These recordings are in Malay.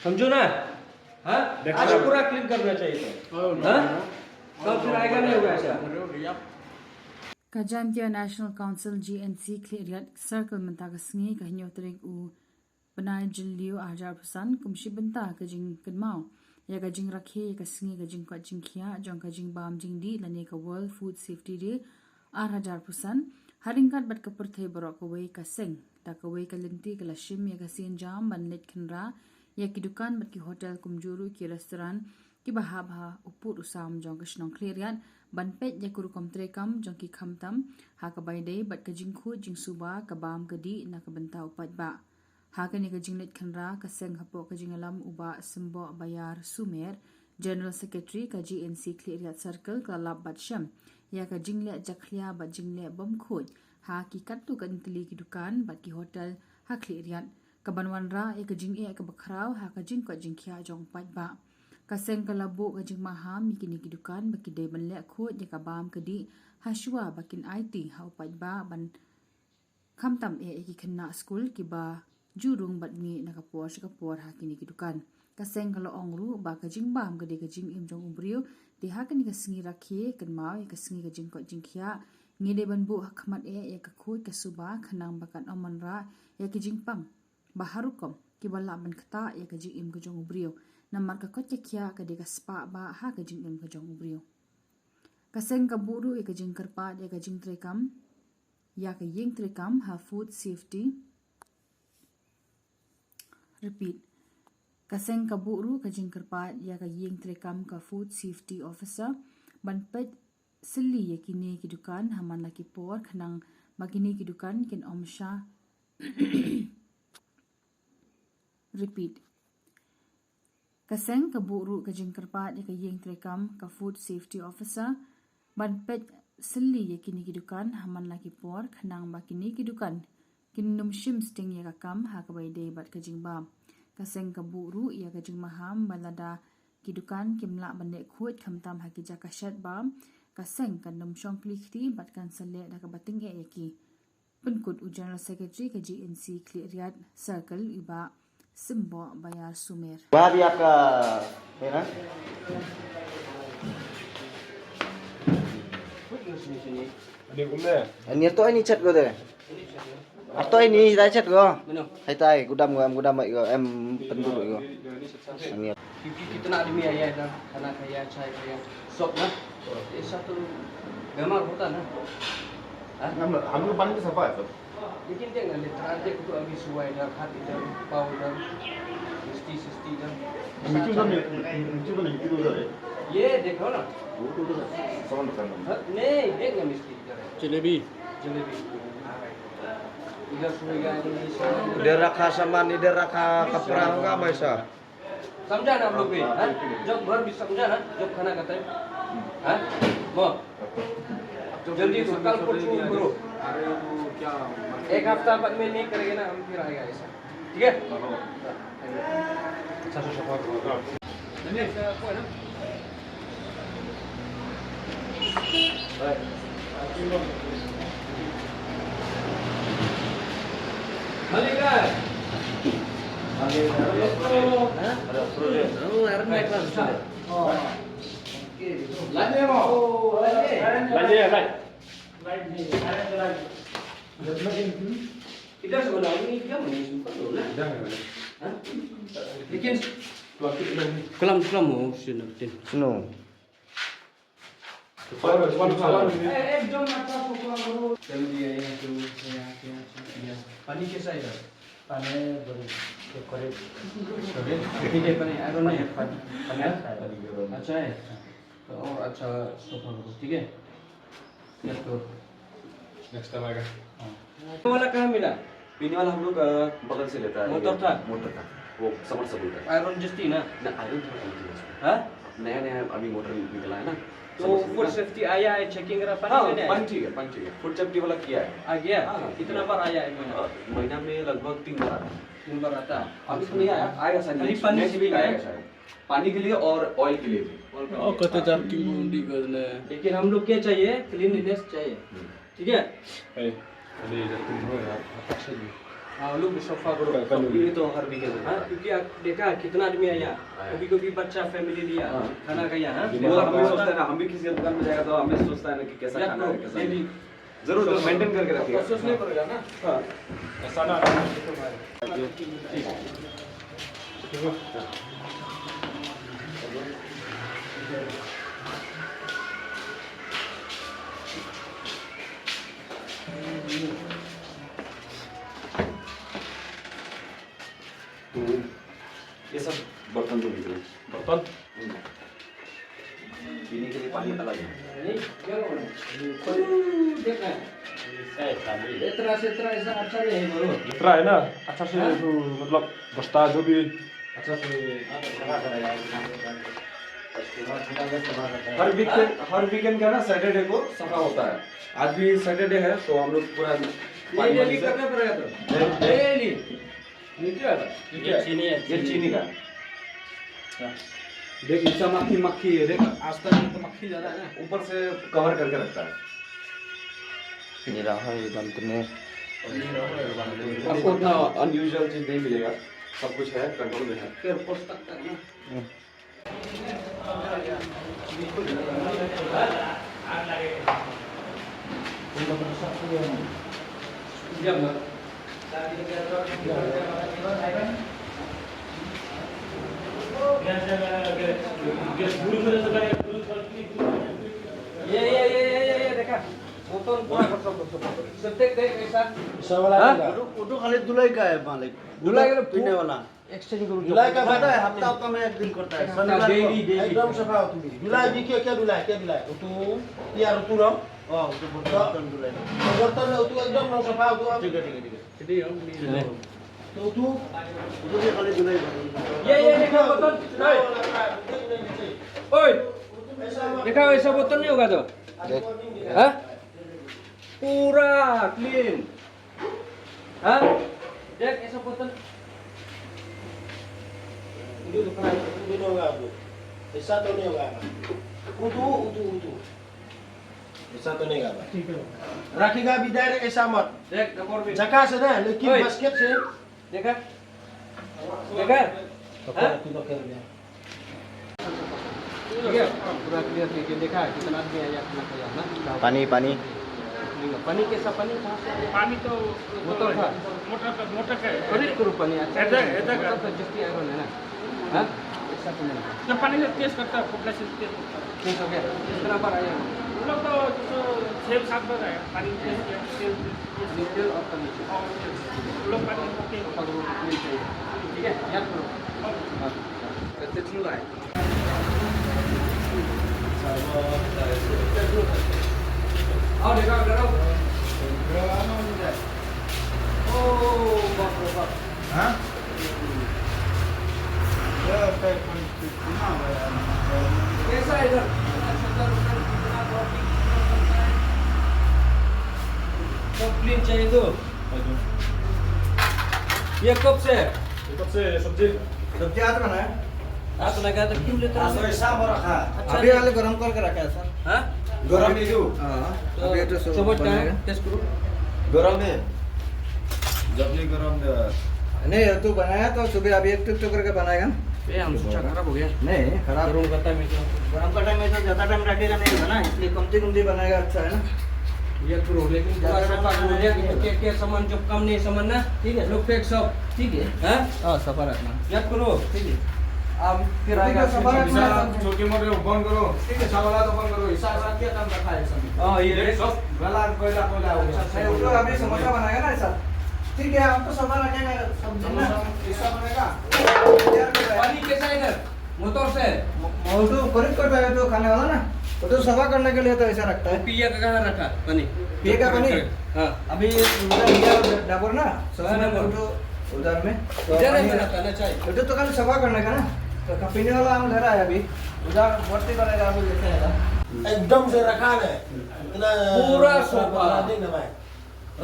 समझो ना। हाँ, आज पूरा क्लीन करना चाहिए तो, हाँ, तो फिर आएगा नहीं होगा ऐसा। Kajantia National Council GNC Clear Circle Mentagasngi Kahinyotrek U Benai Jilio Ajar Pusan Kumshi Benta Kajing Kanmao Ya Kajing Rakhe Kasngi Kajing Kwajing Kia Jong Kajing Bam Jing Di Laneka World Food Safety Day Hajar Pusan Haringkat Bat Kapurthe Barok Away Kaseng Takaway Kalinti Kalashim Ya Kasin Jam Banlet Kanra Ya Kidukan Bat Ki Hotel Kumjuru Ki Restaurant Ki Bahabha Upur Usam Jong Kashnong Clearian Banpet ya kuru komtrekam jongki khamtam ha kabai dei bat ka jingkhu jingsuba kabam kadi na kabanta upat ba ha ka ni ka jinglet khanra ka seng hapo ka jingalam uba simbo bayar sumer general secretary ka GNC Clear Circle ka lab batsham ya ka jingle jakhlia ba jingle bom khoj ha ki kattu kan tili ki dukan bat ki hotel ha clearian ka banwanra ya ka jinge ka bakrau ha ka jing ko jingkhia jong pat ba Kaseng kalabo kajing maham mikini kidukan baki day banle khot ya kabam kadi haswa bakin IT ha upat ba ban khamtam ki khanna school ki ba jurung batmi nakapor sikapor ha kini kidukan kaseng kalo ongru ba kajing bam kadi kajing imjong umbriu di ha kini kasingi rakhi kanmau ya kasingi kajing ko jingkhia ngide banbu hakmat ya kakhut kasuba khanang bakan omonra ya kijing pang baharukom ki bala ban khata ya kajing im kajong umbriu Namar ka kotya kia ka de ka spa ba ha ka jing im ka jong ubrio. Kaseng ka buru ya ka jing karpa ya ka jing trekam ya ka ying trekam ha food safety. Repeat. Kaseng ka buru ka jing karpa ya ka ying trekam ka food safety officer ban pet sili ya kini ki dukan haman laki por khanang magini ki dukan kin omsha. Repeat. Kaseng ka buru ka jingkarpat ya ka yeng trekam ka food safety officer ban pet sili ya kini kidukan haman laki por khanang ba kini kidukan kinnum shim sting ya ka kam ha ka bai de bat ka jingbam kaseng ka buru ya ka jingmaham balada kidukan kimla bande khut khamtam ha ki jakashat bam kaseng kan num shong klikti bat kan sale da ka bating ya ki penkut u general secretary ka GNC Clear Circle iba Simbo bayar sumer. Babi आपका है ना? Ini tu ini chat gue deh. Atau ini saya chat gue. Hai tay, gudam baik gue. Em penduduk gue. Ini. Kita nak demi ayah dah, anak ayah, cai ayah, sok lah. Satu gambar hutan lah. हम लोग पानी की सफाई है लेकिन क्या गले ट्रांजे को तो अभी सुवाई dah खाती dah पाउडर सिस्टी dah मिट्टी तो नहीं उधर है ये देखो ना वो तो उधर सामान दुकान नहीं देख ना मिस्त्री इधर है जलेबी इधर सुएगा Dia raka saman, dia raka keperang ka maisa. समझा ना आप लोग भी हाँ जब घर भी समझा ना जब खाना खाता है हाँ वो जल्दी तो कल परसों करो अरे वो क्या एक हफ्ता बाद में नहीं करेंगे ना हम फिर आएगा ऐसा ठीक है अच्छा धन्यवाद कोई ना Malika Ada project. oh air naik lah oh लाने मो लाने इधर से बनाओ ini क्या बनी सुपर ना हाँ लेकिन kelam mau sini tin Sunu. एकदम अच्छा सोफा करो चल दिया ये तो या पानी कैसा है पानी बड़ी करे ठीक है पानी आई डोंट नो पानी अच्छा है और अच्छा सोफा करो ठीक है ये तो नेक्स्ट टाइम आएगा तो वाला कहाँ मिला पीने वाला हम लोग बगल से लेता है मोटर था वो समरसेबल था आयरन जस्ती ना आयरन थोड़ा कम थी उसमें हाँ नया अभी मोटर निकला है ना तो फूड सेफ्टी आया है चेकिंग करा हाँ पानी पानी ठीक है फूड सेफ्टी वाला किया है आ गया हाँ, कितना बार आया है महीना में लगभग 3 बार आता है 3 बार आता अभी तो नहीं आया आएगा शायद खाली next- पानी next के week लिए आएगा शायद पानी के लिए और ऑयल के लिए भी ओ कते जाके मुंडी करने लेकिन हम लोग क्या चाहिए क्लीनलीनेस चाहिए ठीक है ए अरे इधर तुम हो यार अच्छा जी हाँ लोग सोफा करो ये तो हर वीकेंड में हाँ क्योंकि आप देखा कितना आदमी आया कभी कभी बच्चा फैमिली लिया खाना का यहाँ वो हमें सोचता है ना, हम भी किसी दुकान में जाएगा तो हमें सोचता है ना कि कैसा खाना है कैसा नहीं। जरूर जरूर मेंटेन करके रखिएगा। सोचने पड़ेगा ना हाँ ऐसा ना तो ये सब बर्तन तो बिक रहे बर्तन पीने के लिए पानी अलग है। देखना इतना से इतना ऐसा अच्छा नहीं है बरो इतना है ना अच्छा से जो मतलब बस्ता जो भी अच्छा से हर वीकेंड का ना सैटरडे को सफा होता है। आज भी सैटरडे है तो हम लोग पूरा ये डेली करना पड़ेगा तो डेली नीचे ये चीनी का देख इसका मक्खी मक्खी है देख आज तक तो मक्खी ज्यादा है ना ऊपर से कवर करके रखता है। ये रहा ये दम तुमने आपको उतना अनयूजुअल चीज नहीं मिलेगा, सब कुछ है कंट्रोल में है। फिर पोस्ट तक करना ये देखा बोतल पूरा सब देख ऐसा फोटो खाली दुलाई का है मालिक धुलाई का पीने वाला एक्सचेंज करो धुलाई का पता है हफ्ता हफ्ता में एक दिन करता है शनिवार डेली को एकदम सफा हो तुम्ही धुलाई भी क्या धुलाई तू या ऋतुराम तो बर्तन दुलाई बर्तन तू एकदम न सफा हो ठीक है तो तू भी खाली दुलाई ये देखा बोतल ओए देखा वैसा बोतल नहीं होगा तो हाँ पूरा क्लीन हाँ देख ऐसा बोतल नहीं होगा आपको ऐसा तो नहीं होगा उतू ऐसा तो नहीं होगा ठीक है रखेगा भी डायरेक्ट ऐसा मत देख डकोर भी जगह से ना लेकिन ओए। बास्केट से देखा देखा हाँ? तू तो खेल गया ठीक है पूरा क्लियर देखिए देखा कितना आदमी आया खाना खाया ना पानी पानी पानी कैसा पानी कहाँ से पानी तो मोटर था मोटर का खरीद करो पानी अच्छा ऐसा कर। तो जस्ती आयरन है ना हाँ ऐसा तो नहीं तो पानी से टेस्ट करता है पॉपुलेशन टेस्ट करता है। ठीक हो गया कितना बार आया हम लोग तो 6-7 बार आए पानी टेस्ट किया नीचे और नीचे और हम लोग पानी पीते हैं। पकड़ो मिल चाहिए ठीक है याद करो हाँ कैसे चल रहा है आओ देखो करो ओ बाप रे बाप हाँ कैसा है इधर 70 रुपये कितना प्रॉफिट सब क्लीन चाहिए तो ये कब से तब से सब्जी सब्जी हाथ में है आप लगा तो क्यों लेते हो ऐसा रखा अच्छा अभी वाले गरम करके रखा है सर हाँ गरम ही जो अभी तो सब समझ का बनेगा। टेस्ट करो गरम है जब ये गरम नहीं तू बनाया तो सुबह अभी एक टुक करके बनाएगा ना ये हम सोचा खराब हो गया नहीं खराब गरम करता में तो गरम का टाइम ऐसा ज्यादा टाइम रखेगा नहीं है ना इसलिए कमती कमती बनाएगा अच्छा है ना ये करो लेकिन पूरा सफा हो गया कि के सामान जो कम नहीं सामान ना ठीक है लोग फेंक सब ठीक है हैं हाँ सफा रखना याद करो ठीक है अब फिर ठीक है, सफा रखना है। छोटे मोटे बंद करो ठीक है चावला तो बंद करो हिसाब रख के काम रखा है सब। हाँ ये देख सब गला कोयला कोयला हो गया। नहीं, वो तो अभी समोसा बनाएगा ना ऐसा ठीक है हम तो सफा रखेगा सब्जी ना हिस्सा बनेगा। तैयार कर रहा है। पानी कैसा है इधर मोटर से वो तो खरीद करता है तो खाने वाला ना वो तो सफा करने के लिए तो ऐसा रखता है पिया का कहाँ रखा पानी पिए का पानी हाँ अभी उधर लिया डाबर ना हाँ, डाबर। तो उधर में तो इधर है पानी- मेरा खाना चाहिए उधर तो कल सफा करने का ना तो पीने वाला हम ले रहा है अभी उधर भर्ती करेगा अभी लेते हैं एकदम से रखा है इतना पूरा सोफा। दिन है भाई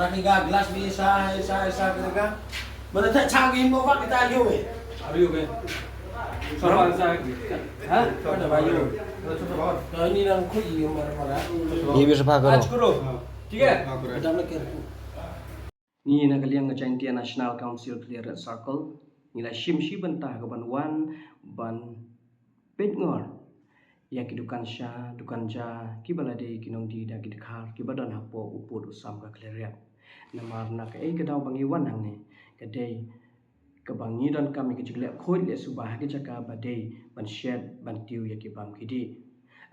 रखेगा गिलास भी ऐसा ऐसा ऐसा करेगा मैंने था छा गई मोवा किता लियो है अभी हो गए सामान सा हाँ तो भाई तो नहीं ना खुद ही मर मरा ये भी सफा आज करो ठीक है दाम के रखो ni na kaliang Jaintia National Council Clear Circle ni la shim shi bentah ke ban wan ban petngor ya ki dukan sha dukan ja ki balade ki nong di da ki dekhar ki badan hapo uput usam ka clear namar na ka ke daw bangi wan hang ne ka dei ka bangi dan kami ki jigle khoi le subah ki jaka badei ban shed ban tiu ya ki bam ki di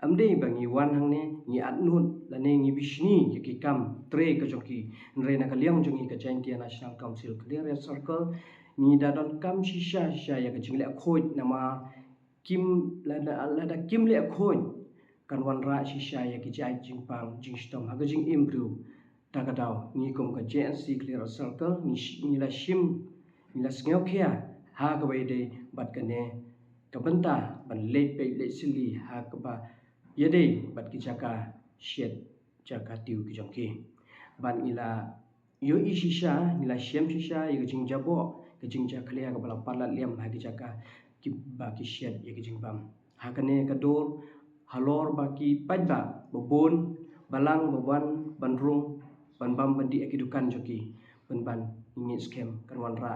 amde bangi wan hang ne ni atnut la ne ni bishni ya ki kam tre ka jongki nre na kaliang jongi ka Jaintia National Council Clear Circle ni da don kam shisha ya ka jingle khoi nama kim lada kim le khoi kan wan ra shisha ya ki jai jingpang jingstom ha jing improve ta ka daw ni kom ka JNC Clear Circle ni la shim ni la sngew khia ha ka bai de bat ka ne ka banta ban le pe le sili ha ka ba yede bat ki jaka shet jaka tiu ki jongki ban ila yo i shisha ni la shem shisha ya jing jabo ka jing ja khlia ka bala pala lem ha ki jaka ki ba ki shed ya ki jing bam ha ka ne ka dor halor ba ki pajba bobon balang boban bandrung ban bam bandi ki dukan joki ban ingit scam kan wan ra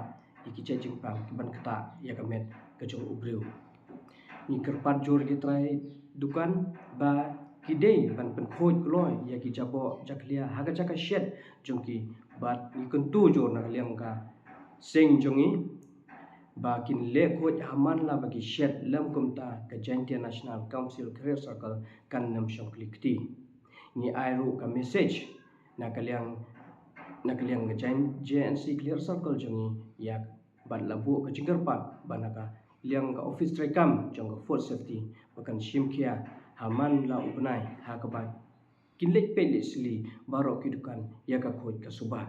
ki jing bam ki ban kata ya ka met ka jong ubreu ni kerpat jor ki trai dukan ba kidei ban pen khoj kloi ya ki jabo jaklia ha ka jaka shed jongki bat ni kuntu jor na liang ka sing jongi ba kin le khoj haman la ba ki shed lam kumta ka Jaintia National Council Clear Circle kan nam shong klikti ni airu ka message na kaliang ga JNC Clear Circle jongi yak bat labu ka jingerpat banaka liang ka office trekam jong ka food safety bakan shimkhia haman la upnai ha ka ba kinlek pe lesli baro ki dukan ya ka khoj ka subah